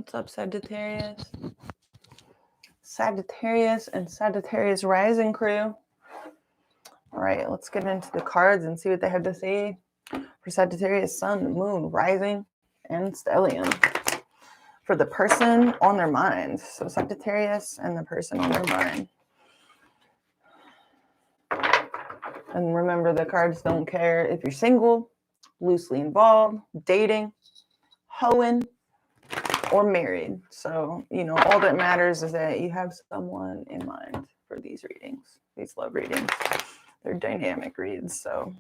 What's up, Sagittarius? Sagittarius and Sagittarius rising crew. All right, let's get into the cards and see what they have to say for Sagittarius, Sun, Moon, Rising, and Stellium. For the person on their mind. So Sagittarius and the person on their mind. And remember, the cards don't care if you're single, loosely involved, dating, hoeing, or married. So, all that matters is that you have someone in mind for these readings, these love readings. They're dynamic reads, so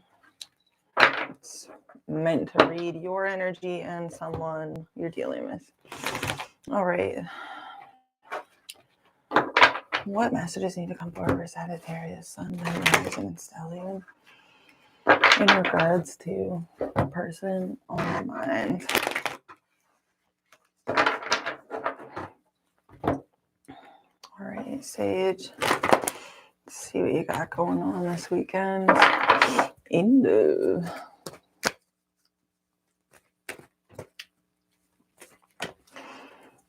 it's meant to read your energy and someone you're dealing with. All right. What messages need to come forward for Sagittarius, Sun, Moon, Rising, and Stellium in regards to the person on their mind? All right, Sage. Let's see what you got going on this weekend.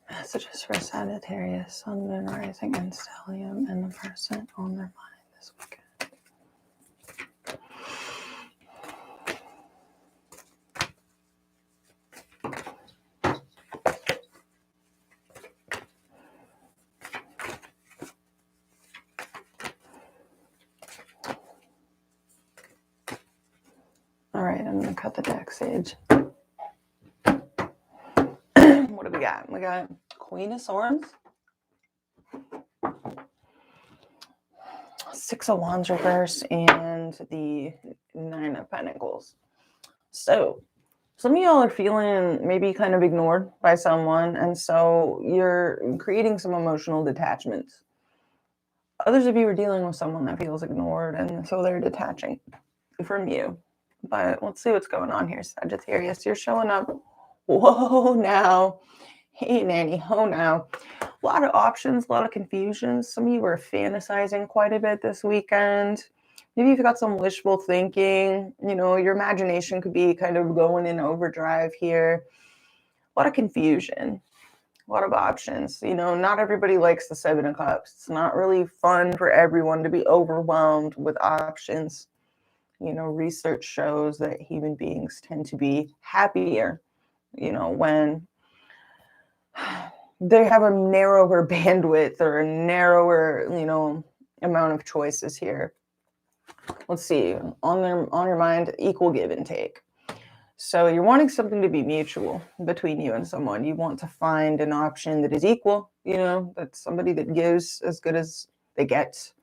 Messages for Sagittarius, Sun, Moon, Rising, and Stellium, and the person on their mind this weekend. All right, I'm going to cut the deck, Sage. What do we got? We got Queen of Swords, Six of Wands reverse, and the Nine of Pentacles. So some of y'all are feeling maybe kind of ignored by someone, and so you're creating some emotional detachments. Others of you are dealing with someone that feels ignored, and so they're detaching from you. But let's see what's going on here, Sagittarius. You're showing up. Whoa, now. Hey, Nanny, ho now. A lot of options, a lot of confusion. Some of you are fantasizing quite a bit this weekend. Maybe you've got some wishful thinking. Your imagination could be kind of going in overdrive here. A lot of confusion, a lot of options. Not everybody likes the Seven of Cups. It's not really fun for everyone to be overwhelmed with options. Research shows that human beings tend to be happier, when they have a narrower bandwidth or a narrower, amount of choices here. Let's see, on your mind, equal give and take. So you're wanting something to be mutual between you and someone. You want to find an option that is equal, that's somebody that gives as good as they get.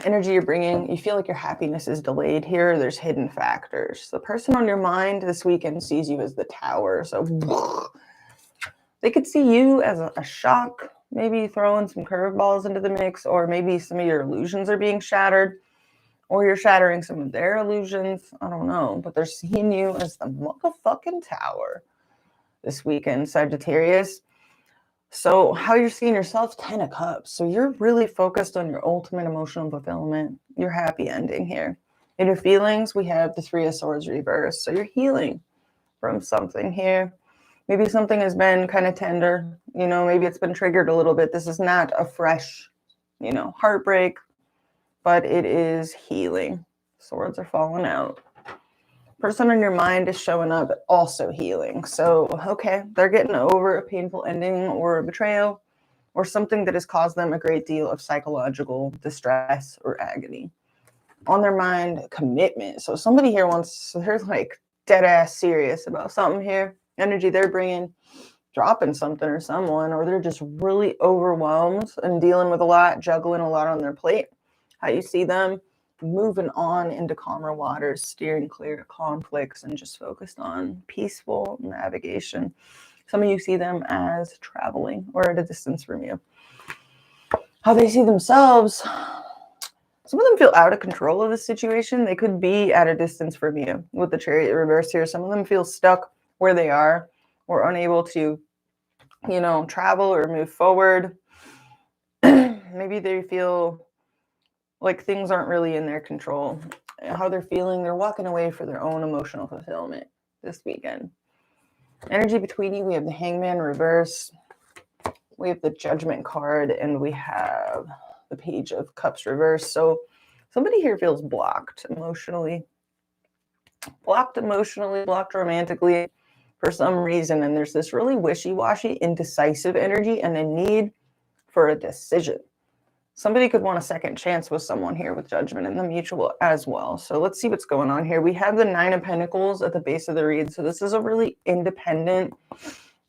Energy you're bringing, you feel like your happiness is delayed here. There's hidden factors. The person on your mind this weekend sees you as the Tower. So they could see you as a shock, maybe throwing some curveballs into the mix, or maybe some of your illusions are being shattered, or you're shattering some of their illusions. I don't know, but they're seeing you as the motherfucking Tower this weekend, Sagittarius. So how you're seeing yourself, 10 of Cups. So you're really focused on your ultimate emotional fulfillment, your happy ending here. In your feelings, we have the Three of Swords reversed. So you're healing from something here. Maybe something has been kind of tender. Maybe it's been triggered a little bit. This is not a fresh, heartbreak, but it is healing. Swords are falling out. Person on your mind is showing up, also healing. So, okay, they're getting over a painful ending or a betrayal or something that has caused them a great deal of psychological distress or agony. On their mind, commitment. So somebody here they're like dead ass serious about something here. Energy they're bringing, dropping something or someone, or they're just really overwhelmed and dealing with a lot, juggling a lot on their plate. How you see them moving on into calmer waters, steering clear of conflicts, and just focused on peaceful navigation. Some of you see them as traveling or at a distance from you. How they see themselves, some of them feel out of control of the situation. They could be at a distance from you with the Chariot reverse here. Some of them feel stuck where they are or unable to, travel or move forward. Maybe they feel like things aren't really in their control. How they're feeling, they're walking away for their own emotional fulfillment this weekend. Energy between you, we have the Hangman reverse, we have the Judgment card, and we have the Page of Cups reverse. So somebody here feels blocked emotionally, blocked romantically for some reason. And there's this really wishy-washy, indecisive energy and a need for a decision. Somebody could want a second chance with someone here with Judgment in the mutual as well. So let's see what's going on here. We have the Nine of Pentacles at the base of the read. So this is a really independent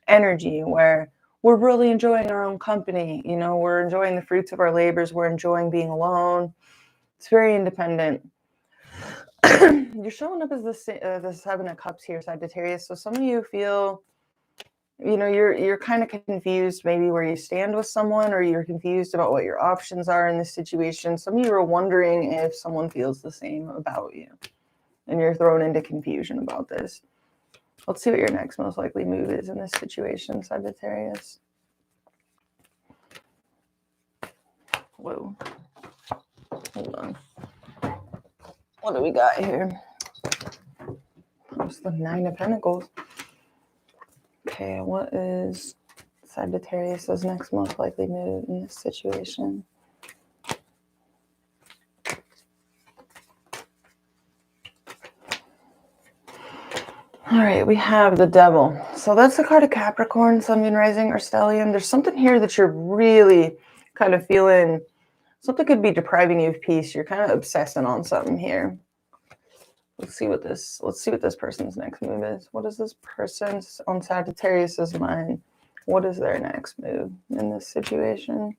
energy where we're really enjoying our own company. You know, we're enjoying the fruits of our labors. We're enjoying being alone. It's very independent. You're showing up as the Seven of Cups here, Sagittarius. So some of you feel, you know, you're kind of confused maybe where you stand with someone, or you're confused about what your options are in this situation. Some of you are wondering if someone feels the same about you, and you're thrown into confusion about this. Let's see what your next most likely move is in this situation, Sagittarius. Whoa. Hold on. What do we got here? It's the Nine of Pentacles. Okay, what is Sagittarius' next most likely move in this situation? All right, we have the Devil. So that's the card of Capricorn, Sun, Moon, Rising, or Stellium. There's something here that you're really kind of feeling. Something could be depriving you of peace. You're kind of obsessing on something here. Let's see what this person's next move is. What is this person's on Sagittarius's mind? What is their next move in this situation?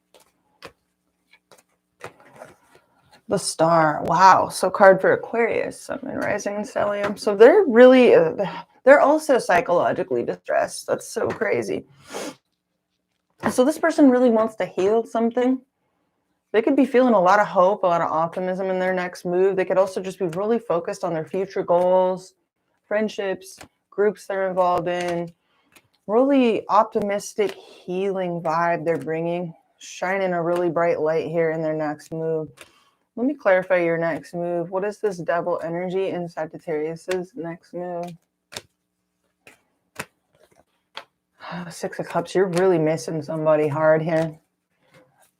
The Star. Wow. So card for Aquarius, Sun, Moon, Rising, and Stellium. So they're really, they're also psychologically distressed. That's so crazy. So this person really wants to heal something. They could be feeling a lot of hope, a lot of optimism in their next move. They could also just be really focused on their future goals, friendships, groups they're involved in. Really optimistic, healing vibe they're bringing, shining a really bright light here in their next move. Let me clarify your next move. What is this Devil energy in Sagittarius's next move? Six of Cups. You're really missing somebody hard here.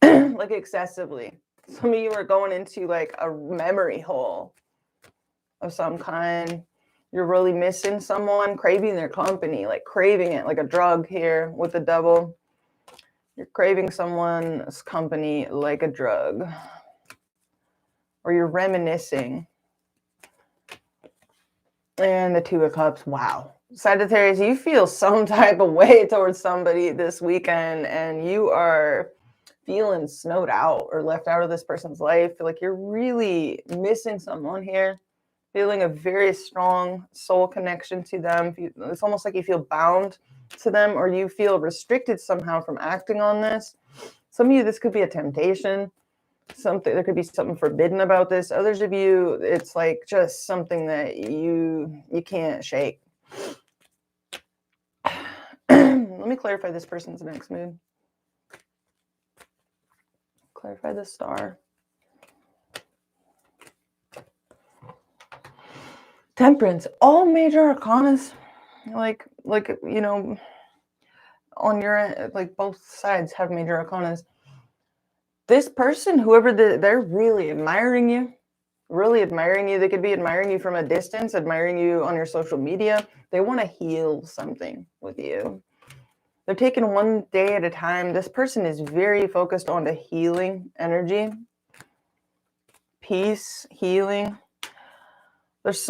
Like excessively. Some of you are going into like a memory hole of some kind. You're really missing someone, craving their company, like craving it like a drug here with the Devil. You're craving someone's company like a drug. Or you're reminiscing. And the Two of Cups. Wow. Sagittarius, you feel some type of way towards somebody this weekend, and you are feeling snowed out or left out of this person's life. Like you're really missing someone here, feeling a very strong soul connection to them. It's almost like you feel bound to them, or you feel restricted somehow from acting on this. Some of you, this could be a temptation. There could be something forbidden about this. Others of you, it's like just something that you can't shake. Let me clarify this person's next move. Clarify the Star. Temperance. All major arcanas, like you know, on your end, like both sides have major arcanas. This person, whoever they're really admiring you. Really admiring you. They could be admiring you from a distance, admiring you on your social media. They want to heal something with you. They're taking one day at a time. This person is very focused on the healing energy. Peace, healing. There's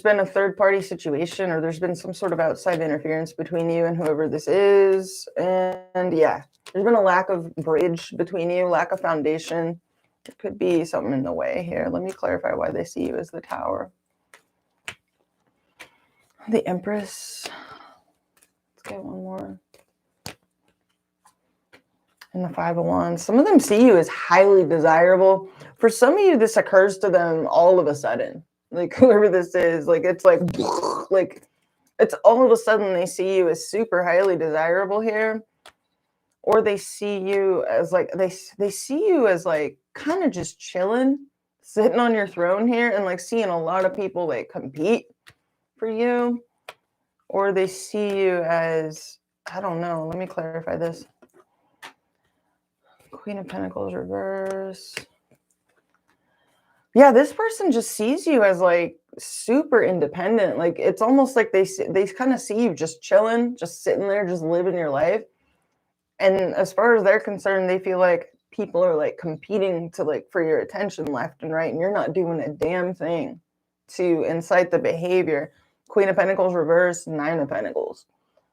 been a third-party situation, or there's been some sort of outside interference between you and whoever this is. And yeah, there's been a lack of bridge between you, lack of foundation. There could be something in the way here. Let me clarify why they see you as the Tower. The Empress. Let's get one more. And the Five of Wands. Some of them see you as highly desirable. For some of you, this occurs to them all of a sudden. Like whoever this is, like it's like it's all of a sudden they see you as super highly desirable here. Or they see you as like, they see you as like kind of just chilling, sitting on your throne here, and like seeing a lot of people like compete for you. Or they see you as, I don't know, let me clarify this. Queen of Pentacles reverse. Yeah, this person just sees you as like super independent. Like it's almost like they kind of see you just chilling, just sitting there, just living your life. And as far as they're concerned, they feel like people are like competing to like for your attention left and right, and you're not doing a damn thing to incite the behavior. Queen of Pentacles reverse, Nine of Pentacles.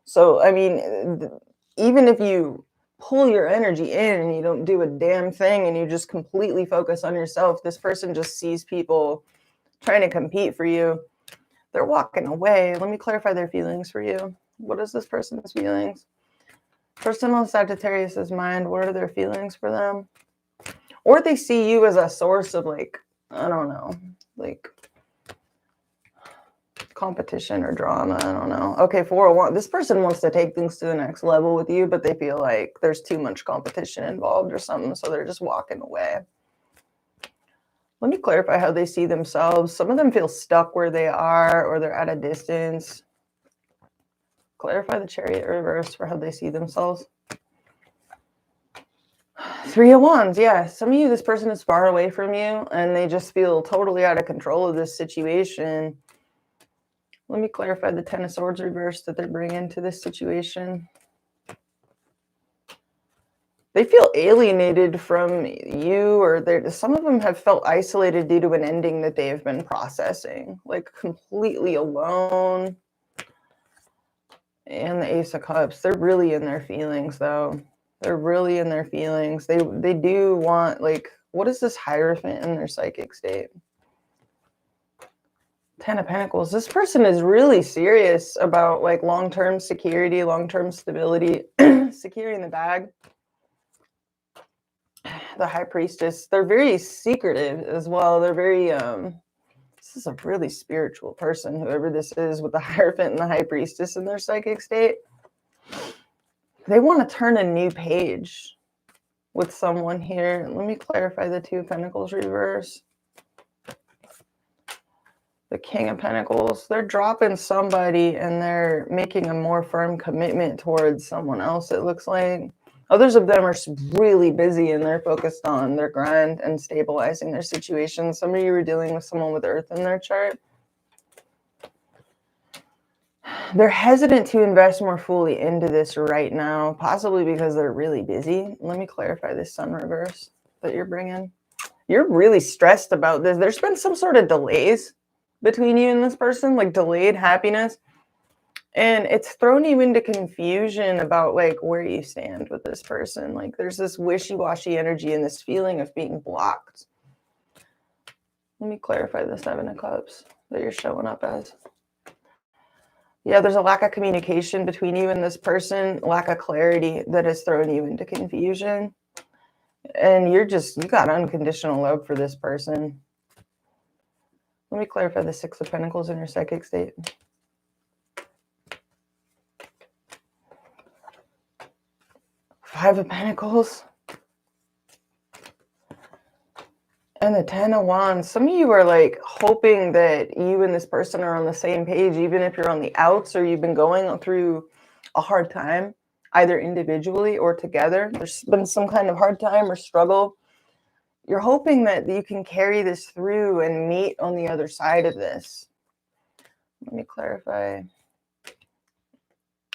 So I mean, even if you pull your energy in and you don't do a damn thing and you just completely focus on yourself, this person just sees people trying to compete for you. They're walking away. Let me clarify their feelings for you. What is this person's feelings? Personal Sagittarius's mind, what are their feelings for them? Or they see you as a source of like, I don't know, like competition or drama. I don't know. Okay, 401. This person wants to take things to the next level with you, but they feel like there's too much competition involved or something, so they're just walking away. Let me clarify how they see themselves. Some of them feel stuck where they are, or they're at a distance. Clarify the Chariot reverse for how they see themselves. 3 of Wands, yeah. Some of you, this person is far away from you, and they just feel totally out of control of this situation. Let me clarify the 10 of Swords reverse that they're bringing to this situation. They feel alienated from you, or some of them have felt isolated due to an ending that they have been processing, like completely alone. And the Ace of Cups, they're really in their feelings, though. They're really in their feelings. They do want, like, what is this Hierophant in their psychic state? 10 of Pentacles. This person is really serious about like long-term security, long-term stability, securing the bag. The High Priestess, they're very secretive as well. They're very, this is a really spiritual person, whoever this is with the Hierophant and the High Priestess in their psychic state. They want to turn a new page with someone here. Let me clarify the 2 of Pentacles reverse. The King of Pentacles, they're dropping somebody and they're making a more firm commitment towards someone else, it looks like. Others of them are really busy and they're focused on their grind and stabilizing their situation. Some of you are dealing with someone with Earth in their chart. They're hesitant to invest more fully into this right now, possibly because they're really busy. Let me clarify this Sun reverse that you're bringing. You're really stressed about this. There's been some sort of delays between you and this person, like delayed happiness. And it's thrown you into confusion about like where you stand with this person. Like there's this wishy-washy energy and this feeling of being blocked. Let me clarify the 7 of Cups that you're showing up as. Yeah, there's a lack of communication between you and this person, lack of clarity that has thrown you into confusion. And you got unconditional love for this person. Let me clarify the 6 of Pentacles in your psychic state. 5 of Pentacles. And the 10 of Wands. Some of you are like hoping that you and this person are on the same page, even if you're on the outs or you've been going through a hard time, either individually or together. There's been some kind of hard time or struggle. You're hoping that you can carry this through and meet on the other side of this. Let me clarify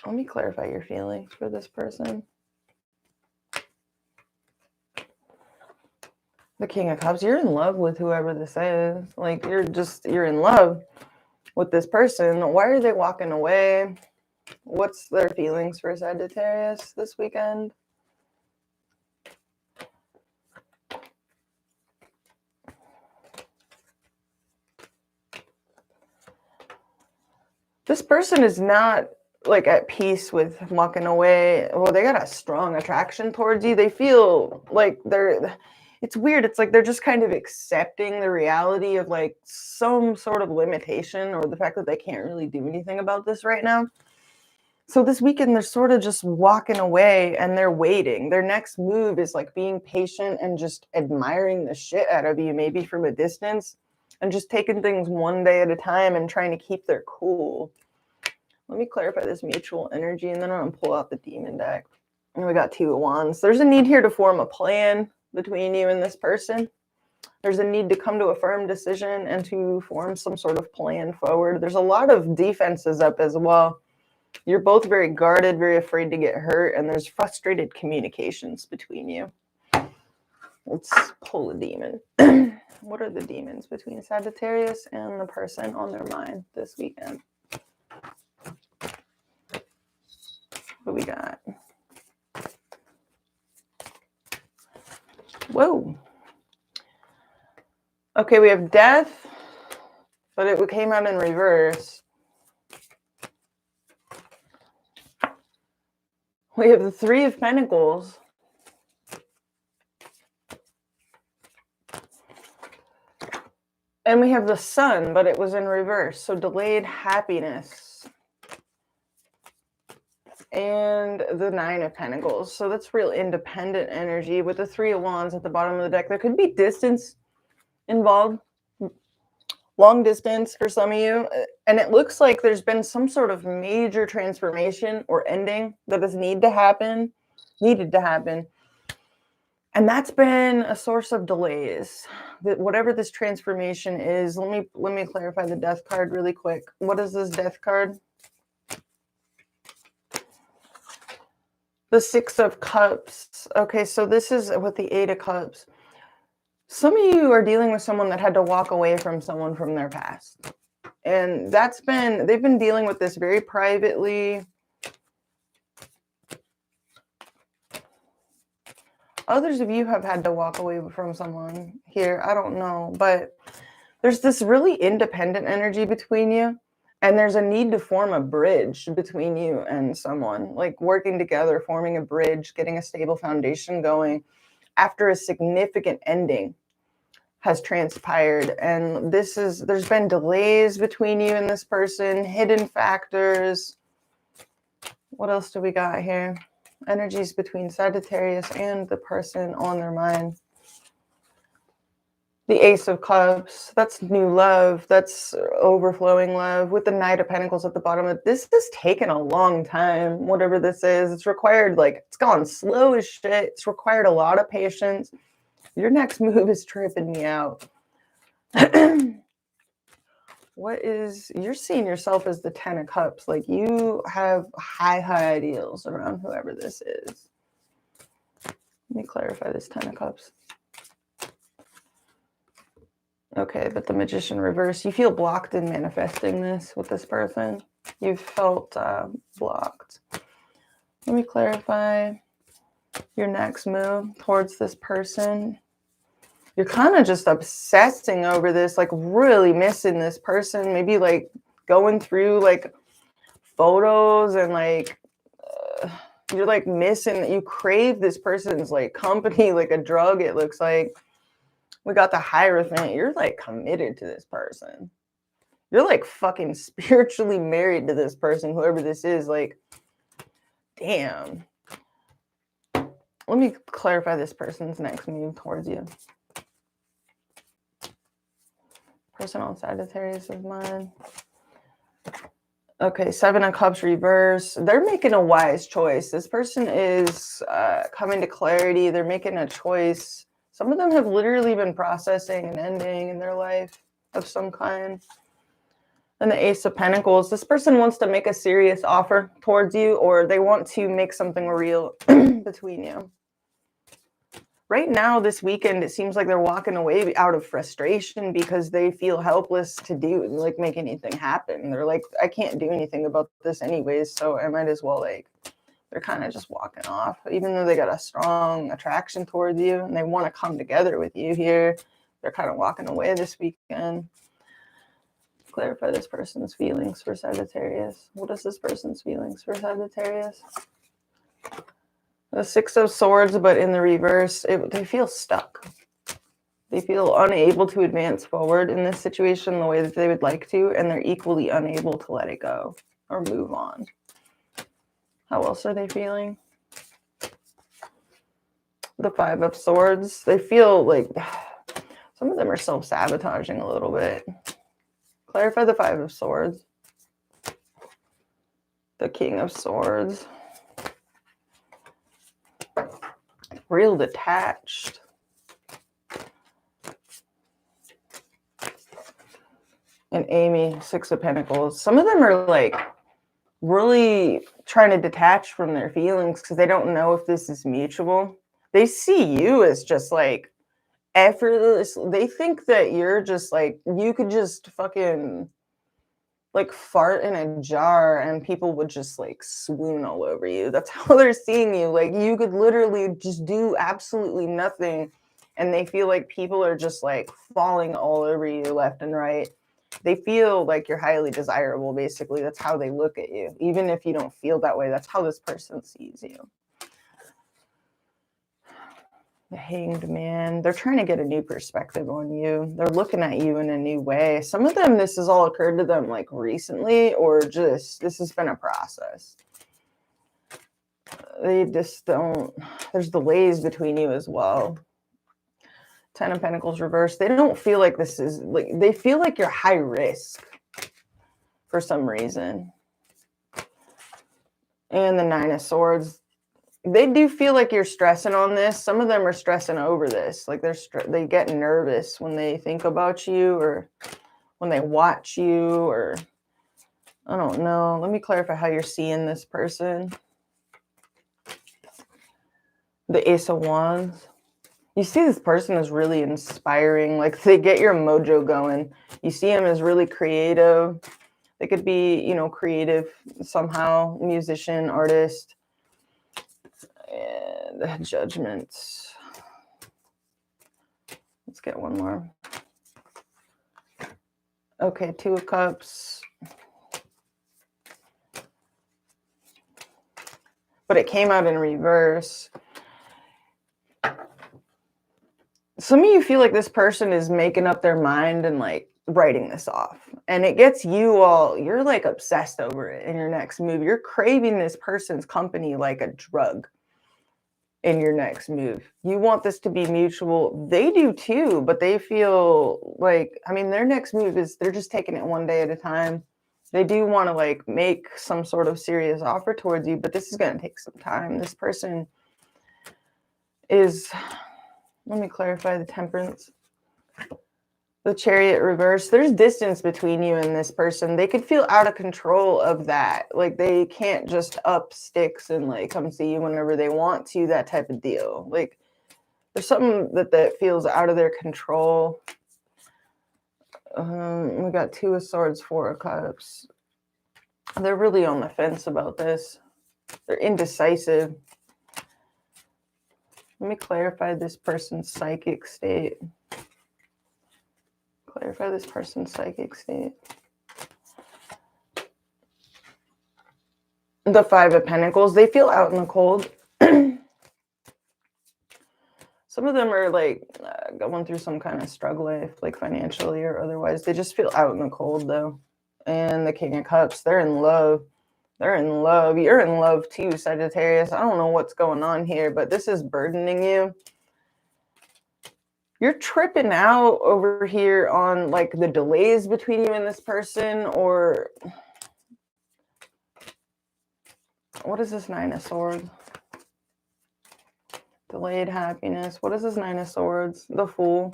your feelings for this person. The King of Cups, you're in love with whoever this is. Like you're in love with this person. Why are they walking away? What's their feelings for Sagittarius this weekend? This person is not like at peace with walking away. Well, they got a strong attraction towards you. They feel like it's weird. It's like they're just kind of accepting the reality of like some sort of limitation or the fact that they can't really do anything about this right now. So this weekend, they're sort of just walking away and they're waiting. Their next move is like being patient and just admiring the shit out of you, maybe from a distance, and just taking things one day at a time and trying to keep their cool. Let me clarify this mutual energy, and then I'm going to pull out the demon deck. And we got 2 of Wands. There's a need here to form a plan between you and this person. There's a need to come to a firm decision and to form some sort of plan forward. There's a lot of defenses up as well. You're both very guarded, very afraid to get hurt, and there's frustrated communications between you. Let's pull a demon. What are the demons between Sagittarius and the person on their mind this weekend? What do we got? Whoa. Okay, we have death, but it came out in reverse. We have the 3 of Pentacles. And we have the Sun, but it was in reverse. So delayed happiness. And the 9 of Pentacles. So that's real independent energy. With the 3 of Wands at the bottom of the deck, there could be distance involved. Long distance for some of you. And it looks like there's been some sort of major transformation or ending that has needed to happen. And that's been a source of delays. That whatever this transformation is, let me clarify the death card really quick. What is this death card? The 6 of Cups. Okay, so this is with the 8 of Cups. Some of you are dealing with someone that had to walk away from someone from their past. And they've been dealing with this very privately. Others of you have had to walk away from someone here. I don't know, but there's this really independent energy between you. And there's a need to form a bridge between you and someone, like working together, forming a bridge, getting a stable foundation going after a significant ending has transpired. And there's been delays between you and this person, hidden factors. What else do we got here? Energies between Sagittarius and the person on their mind. The Ace of Cups, that's new love, that's overflowing love. With the Knight of Pentacles at the bottom of it, this has taken a long time, whatever this is. It's required, it's gone slow as shit. It's required a lot of patience. Your next move is tripping me out. You're seeing yourself as the 10 of Cups. Like you have high ideals around whoever this is. Let me clarify this 10 of Cups. Okay, but the Magician reverse, you feel blocked in manifesting this with this person. You've felt blocked. Let me clarify your next move towards this person. You're kind of just obsessing over this, like really missing this person. Maybe like going through like photos and you're like missing, you crave this person's like company, like a drug, it looks like. We got the Hierophant. You're like committed to this person. You're like fucking spiritually married to this person, whoever this is. Like, damn. Let me clarify this person's next move towards you. Person on Sagittarius is mine. Okay, 7 of Cups reverse. They're making a wise choice. This person is coming to clarity. They're making a choice. Some of them have literally been processing an ending in their life of some kind. And the Ace of Pentacles. This person wants to make a serious offer towards you, or they want to make something real between you. Right now, this weekend, it seems like they're walking away out of frustration because they feel helpless to make anything happen. They're like, I can't do anything about this anyways, so I might as well they're kind of just walking off, even though they got a strong attraction towards you and they want to come together with you here. They're kind of walking away this weekend. Clarify this person's feelings for Sagittarius. What is this person's feelings for Sagittarius? The 6 of Swords, but in the reverse, they feel stuck. They feel unable to advance forward in this situation the way that they would like to, and they're equally unable to let it go or move on. How else are they feeling? The 5 of Swords. They feel like some of them are self-sabotaging a little bit. Clarify the 5 of Swords. The King of Swords. Real detached. And Amy, Six of Pentacles. Some of them are like really trying to detach from their feelings because they don't know if this is mutual. They see you as just like effortless. They think that you're just like, you could just fucking like fart in a jar and people would just like swoon all over you. That's how they're seeing you. Like you could literally just do absolutely nothing and they feel like people are just like falling all over you left and right. They feel like you're highly desirable, basically. That's how they look at you. Even if you don't feel that way, that's how this person sees you. The Hanged Man. They're trying to get a new perspective on you. They're looking at you in a new way. Some of them, this has all occurred to them like recently, or just this has been a process. They just don't, there's delays between you as well. 10 of Pentacles reversed. They don't feel like this is like, they feel like you're high risk for some reason. And the 9 of Swords. They do feel like you're stressing on this. Some of them are stressing over this. Like they get nervous when they think about you or when they watch you or I don't know. Let me clarify how you're seeing this person. The Ace of Wands. You see this person is really inspiring. Like they get your mojo going. You see them as really creative. They could be, you know, creative somehow, musician, artist. And Judgments. Let's get one more. Okay, 2 of Cups. But it came out in reverse. Some of you feel like this person is making up their mind and like writing this off. And it gets you all, you're like obsessed over it in your next move. You're craving this person's company like a drug in your next move. You want this to be mutual. They do too, but they feel like, I mean, their next move is they're just taking it one day at a time. They do want to like make some sort of serious offer towards you, but this is going to take some time. This person is... Let me clarify the Temperance. The Chariot reverse. There's distance between you and this person. They could feel out of control of that. Like they can't just up sticks and like come see you whenever they want to, that type of deal. Like there's something that feels out of their control. We got 2 of Swords, 4 of Cups. They're really on the fence about this. They're indecisive. Let me clarify this person's psychic state. Clarify this person's psychic state. The 5 of Pentacles. They feel out in the cold. Some of them are like going through some kind of struggle life, like financially or otherwise. They just feel out in the cold though. And the King of Cups. They're in love. They're in love. You're in love too, Sagittarius. I don't know what's going on here, but this is burdening you. You're tripping out over here on like the delays between you and this person, or what is this 9 of Swords? Delayed happiness. What is this 9 of Swords? The Fool.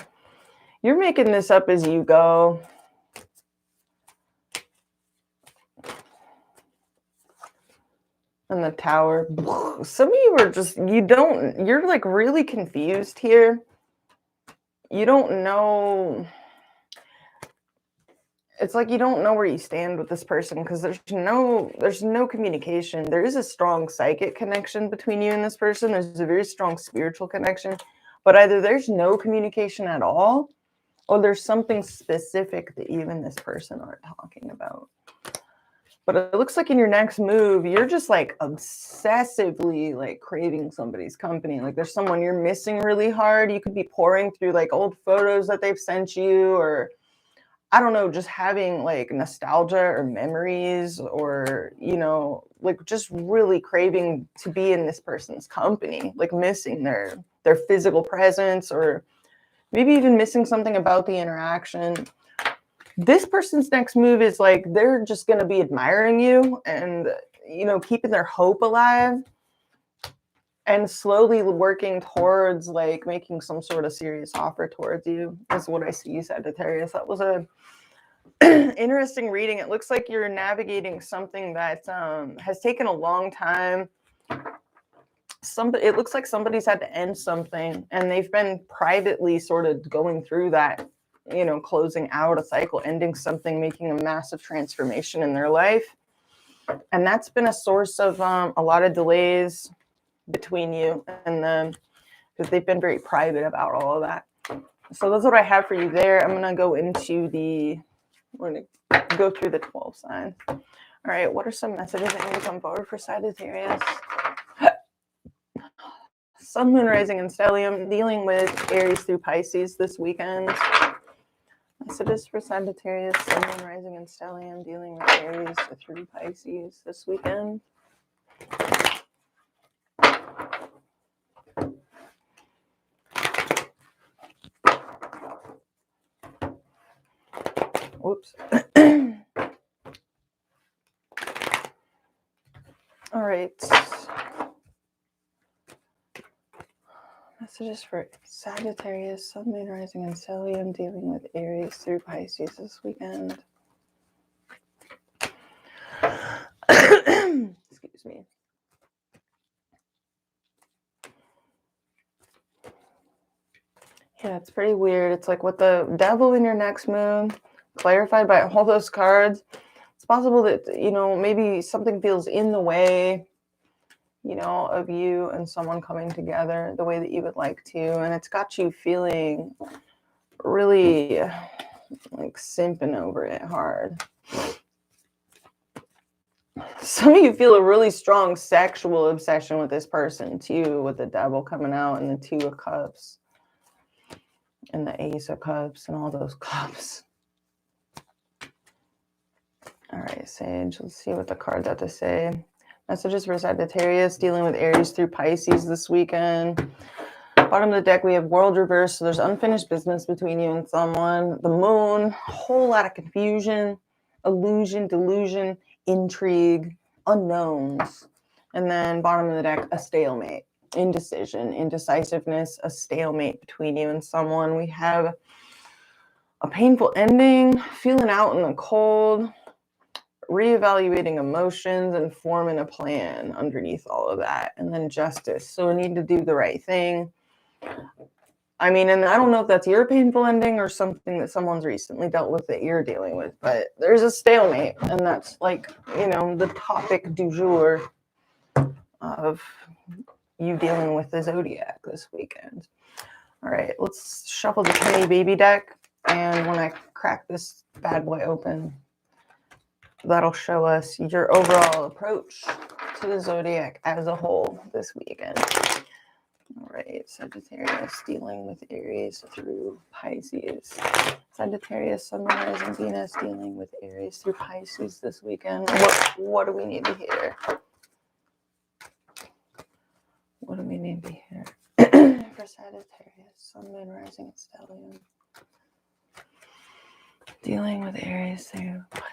You're making this up as you go. And the Tower. Some of you are just, you're like really confused here. You don't know. It's like you don't know where you stand with this person because there's no communication. There is a strong psychic connection between you and this person. There's a very strong spiritual connection, but either there's no communication at all, or there's something specific that you and this person aren't talking about. But it looks like in your next move, you're just like obsessively like craving somebody's company. Like there's someone you're missing really hard. You could be pouring through like old photos that they've sent you, or I don't know, just having like nostalgia or memories, or, you know, like just really craving to be in this person's company, like missing their physical presence, or maybe even missing something about the interaction. This person's next move is like they're just going to be admiring you, and keeping their hope alive and slowly working towards like making some sort of serious offer towards you is what I see, Sagittarius. That was a interesting reading. It looks like you're navigating something that has taken a long time. It looks like somebody's had to end something and they've been privately sort of going through that, closing out a cycle, ending something, making a massive transformation in their life. And that's been a source of a lot of delays between you and them because they've been very private about all of that. So that's what I have for you there. I'm going to go we're going to go through the 12 signs. All right. What are some messages that need to come forward for Sagittarius? Sun, Moon, Rising, and Stellium, dealing with Aries through Pisces this weekend. Messages for Sagittarius, Sun, Moon, Rising, and Stellium, dealing with Aries through Pisces this weekend. Whoops. All right. Messages for Sagittarius, Sun, Moon, Rising, and Stellium, dealing with Aries through Pisces this weekend. Excuse me. Yeah, it's pretty weird. It's like with the devil in your next moon, clarified by all those cards. It's possible that, maybe something feels in the way, of you and someone coming together the way that you would like to. And it's got you feeling really like simping over it hard. Some of you feel a really strong sexual obsession with this person too, with the devil coming out and the 2 of Cups and the Ace of Cups and all those cups. All right, Sage, let's see what the cards have to say. Messages for Sagittarius, dealing with Aries through Pisces this weekend. Bottom of the deck, we have World reversed, so there's unfinished business between you and someone. The Moon, a whole lot of confusion, illusion, delusion, intrigue, unknowns. And then bottom of the deck, a stalemate, indecision, indecisiveness, a stalemate between you and someone. We have a painful ending, feeling out in the cold, reevaluating emotions and forming a plan underneath all of that. And then justice. So we need to do the right thing. I mean, and I don't know if that's your painful ending or something that someone's recently dealt with that you're dealing with, but there's a stalemate. And that's like, the topic du jour of you dealing with the zodiac this weekend. All right, let's shuffle the Penny Baby deck. And when I crack this bad boy open, that'll show us your overall approach to the zodiac as a whole this weekend. All right, Sagittarius, dealing with Aries through Pisces. Sagittarius, Sun, Moon, Rising, Venus, dealing with Aries through Pisces this weekend. What do we need to hear? What do we need to hear for Sagittarius, Sun, Moon, Rising, Stellium, dealing with Aries through Pisces?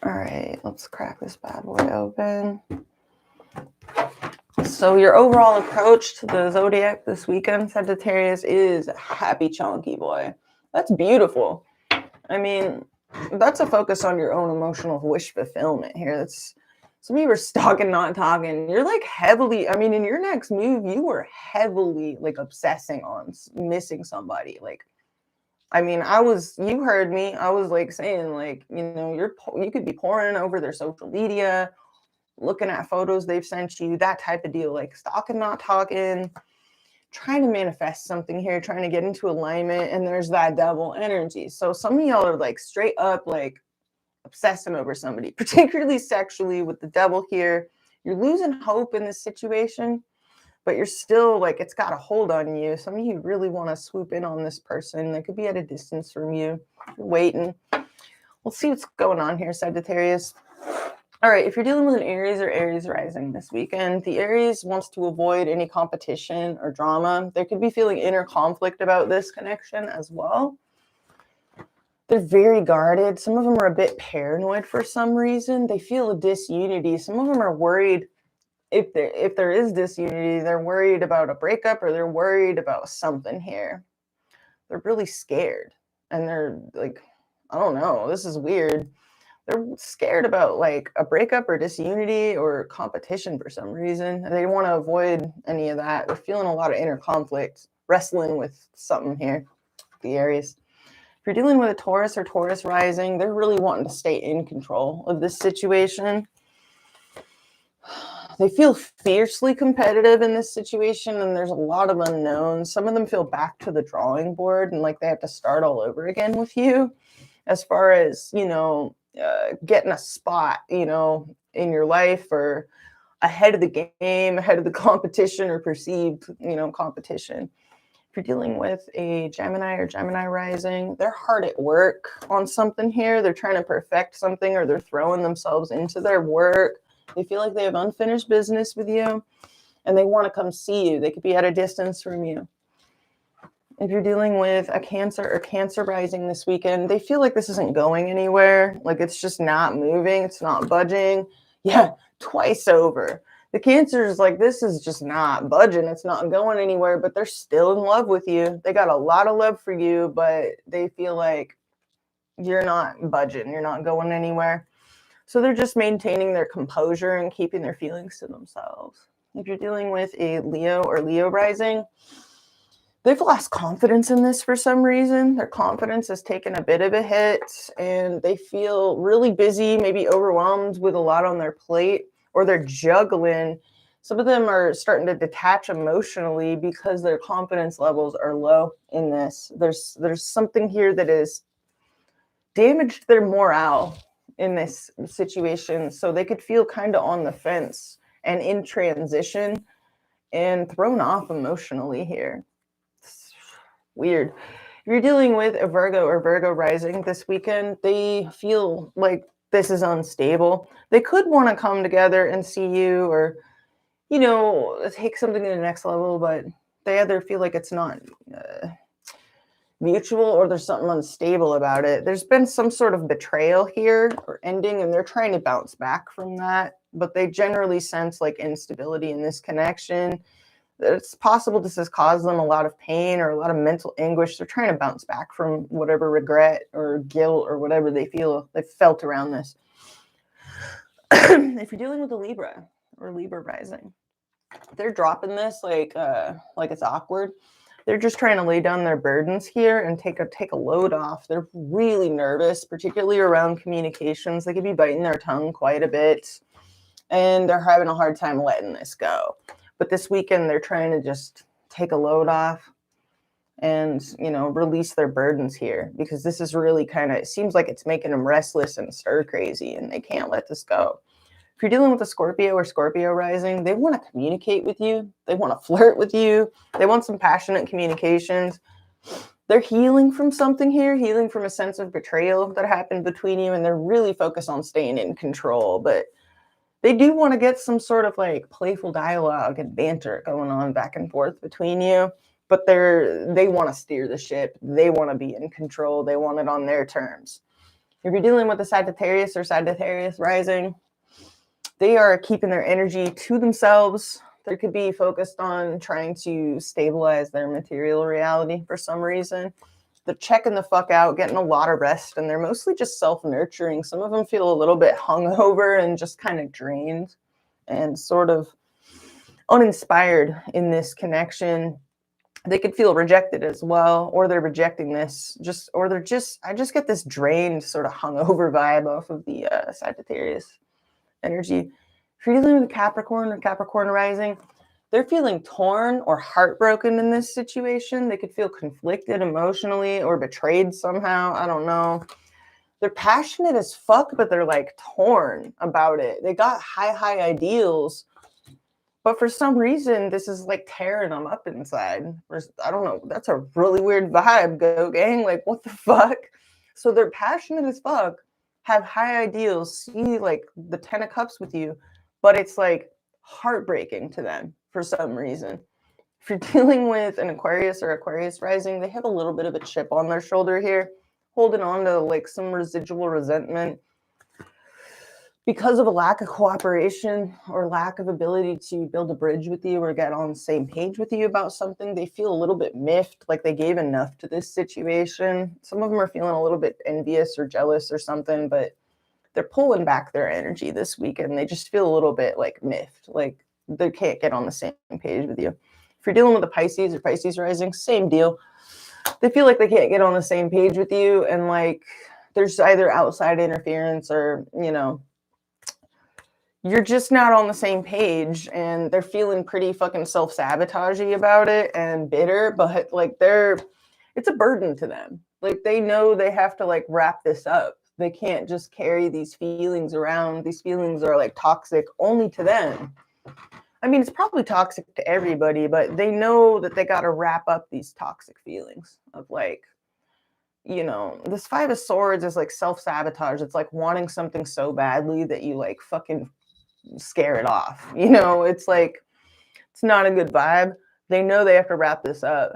All right, let's crack this bad boy open. So your overall approach to the zodiac this weekend, Sagittarius, is happy chunky boy. That's beautiful. I mean, that's a focus on your own emotional wish fulfillment here. That's some of you are stalking, not talking. You're like heavily, I mean, in your next move, you were heavily like obsessing on missing somebody. Like, I mean, you heard me. I was like saying, like, you could be pouring over their social media, looking at photos they've sent you, that type of deal, like stalking, not talking, trying to manifest something here, trying to get into alignment. And there's that devil energy. So some of y'all are like straight up, like obsessing over somebody, particularly sexually with the devil here. You're losing hope in this situation, but you're still like, it's got a hold on you. Some of you really want to swoop in on this person. They could be at a distance from you. You're waiting. We'll see what's going on here, Sagittarius. All right, if you're dealing with an Aries or Aries rising this weekend, the Aries wants to avoid any competition or drama. They could be feeling inner conflict about this connection as well. They're very guarded. Some of them are a bit paranoid for some reason. They feel a disunity. Some of them are worried if there is disunity, they're worried about a breakup or they're worried about something here. They're really scared. And they're like, I don't know, this is weird. They're scared about like a breakup or disunity or competition for some reason. They want to avoid any of that. They're feeling a lot of inner conflict, wrestling with something here, the Aries. If you're dealing with a Taurus or Taurus rising, they're really wanting to stay in control of this situation. They feel fiercely competitive in this situation, and there's a lot of unknowns. Some of them feel back to the drawing board and like they have to start all over again with you as far as, getting a spot, in your life or ahead of the game, ahead of the competition or perceived, competition. If you're dealing with a Gemini or Gemini rising, they're hard at work on something here. They're trying to perfect something or they're throwing themselves into their work. They feel like they have unfinished business with you and they want to come see you. They could be at a distance from you. If you're dealing with a Cancer or Cancer rising this weekend, they feel like this isn't going anywhere. Like it's just not moving. It's not budging. Yeah, twice over. The Cancer is like, this is just not budging. It's not going anywhere, but they're still in love with you. They got a lot of love for you, but they feel like you're not budging. You're not going anywhere. So they're just maintaining their composure and keeping their feelings to themselves. If you're dealing with a Leo or Leo rising, they've lost confidence in this for some reason. Their confidence has taken a bit of a hit and they feel really busy, maybe overwhelmed with a lot on their plate, or they're juggling. Some of them are starting to detach emotionally because their confidence levels are low in this. There's something here that has damaged their morale in this situation, so they could feel kind of on the fence and in transition and thrown off emotionally here. It's weird. If you're dealing with a Virgo or Virgo rising this weekend, they feel like this is unstable. They could want to come together and see you or, take something to the next level, but they either feel like it's not mutual or there's something unstable about it. There's been some sort of betrayal here or ending and they're trying to bounce back from that, but they generally sense like instability in this connection. It's possible this has caused them a lot of pain or a lot of mental anguish. They're trying to bounce back from whatever regret or guilt or whatever they feel they've felt around this. If you're dealing with a Libra or Libra rising, they're dropping this like it's awkward. They're just trying to lay down their burdens here and take a load off. They're really nervous, particularly around communications. They could be biting their tongue quite a bit, and they're having a hard time letting this go. But this weekend, they're trying to just take a load off and, release their burdens here because this is really it seems like it's making them restless and stir crazy, and they can't let this go. If you're dealing with a Scorpio or Scorpio rising, they want to communicate with you. They want to flirt with you. They want some passionate communications. They're healing from something here, healing from a sense of betrayal that happened between you, and they're really focused on staying in control. But they do want to get some sort of like playful dialogue and banter going on back and forth between you. But they want to steer the ship. They want to be in control. They want it on their terms. If you're dealing with a Sagittarius or Sagittarius rising, they are keeping their energy to themselves. They could be focused on trying to stabilize their material reality for some reason. They're checking the fuck out, getting a lot of rest, and they're mostly just self-nurturing. Some of them feel a little bit hungover and just kind of drained and sort of uninspired in this connection. They could feel rejected as well, or they're rejecting this, I just get this drained sort of hungover vibe off of the Sagittarius energy. If you're dealing with Capricorn or Capricorn rising, they're feeling torn or heartbroken in this situation. They could feel conflicted emotionally or betrayed somehow. I don't know. They're passionate as fuck, but they're like torn about it. They got high ideals, but for some reason, this is like tearing them up inside. I don't know. That's a really weird vibe, Go Gang. Like, what the fuck? So they're passionate as fuck, have high ideals, see like the 10 of cups with you, but it's like heartbreaking to them for some reason. If you're dealing with an Aquarius or Aquarius rising, they have a little bit of a chip on their shoulder here. holding on to like some residual resentment because of a lack of cooperation or lack of ability to build a bridge with you or get on the same page with you about something. They feel a little bit miffed, like they gave enough to this situation. Some of them are feeling a little bit envious or jealous or something, but they're pulling back their energy this weekend. They just feel a little bit like miffed, like they can't get on the same page with you. If you're dealing with a Pisces or Pisces rising, same deal. They feel like they can't get on the same page with you, and like there's either outside interference or, you know, you're just not on the same page, and they're feeling pretty fucking self-sabotagey about it and bitter, but like it's a burden to them. Like they know they have to like wrap this up. They can't just carry these feelings around. These feelings are like toxic only to them. I mean, it's probably toxic to everybody, but they know that they got to wrap up these toxic feelings of like, you know, this Five of Swords is like self-sabotage. It's like wanting something so badly that you like fucking scare it off. You know, it's like, it's not a good vibe. They know they have to wrap this up.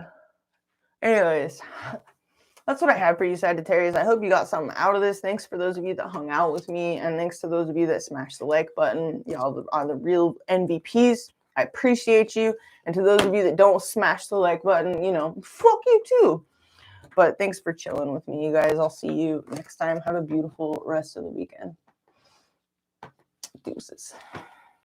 Anyways, that's what I have for you, Sagittarius. I hope you got something out of this. Thanks for those of you that hung out with me, and thanks to those of you that smashed the like button. Y'all are the real MVPs. I appreciate you. And to those of you that don't smash the like button, you know, fuck you too. But thanks for chilling with me, you guys. I'll see you next time. Have a beautiful rest of the weekend. Deuces.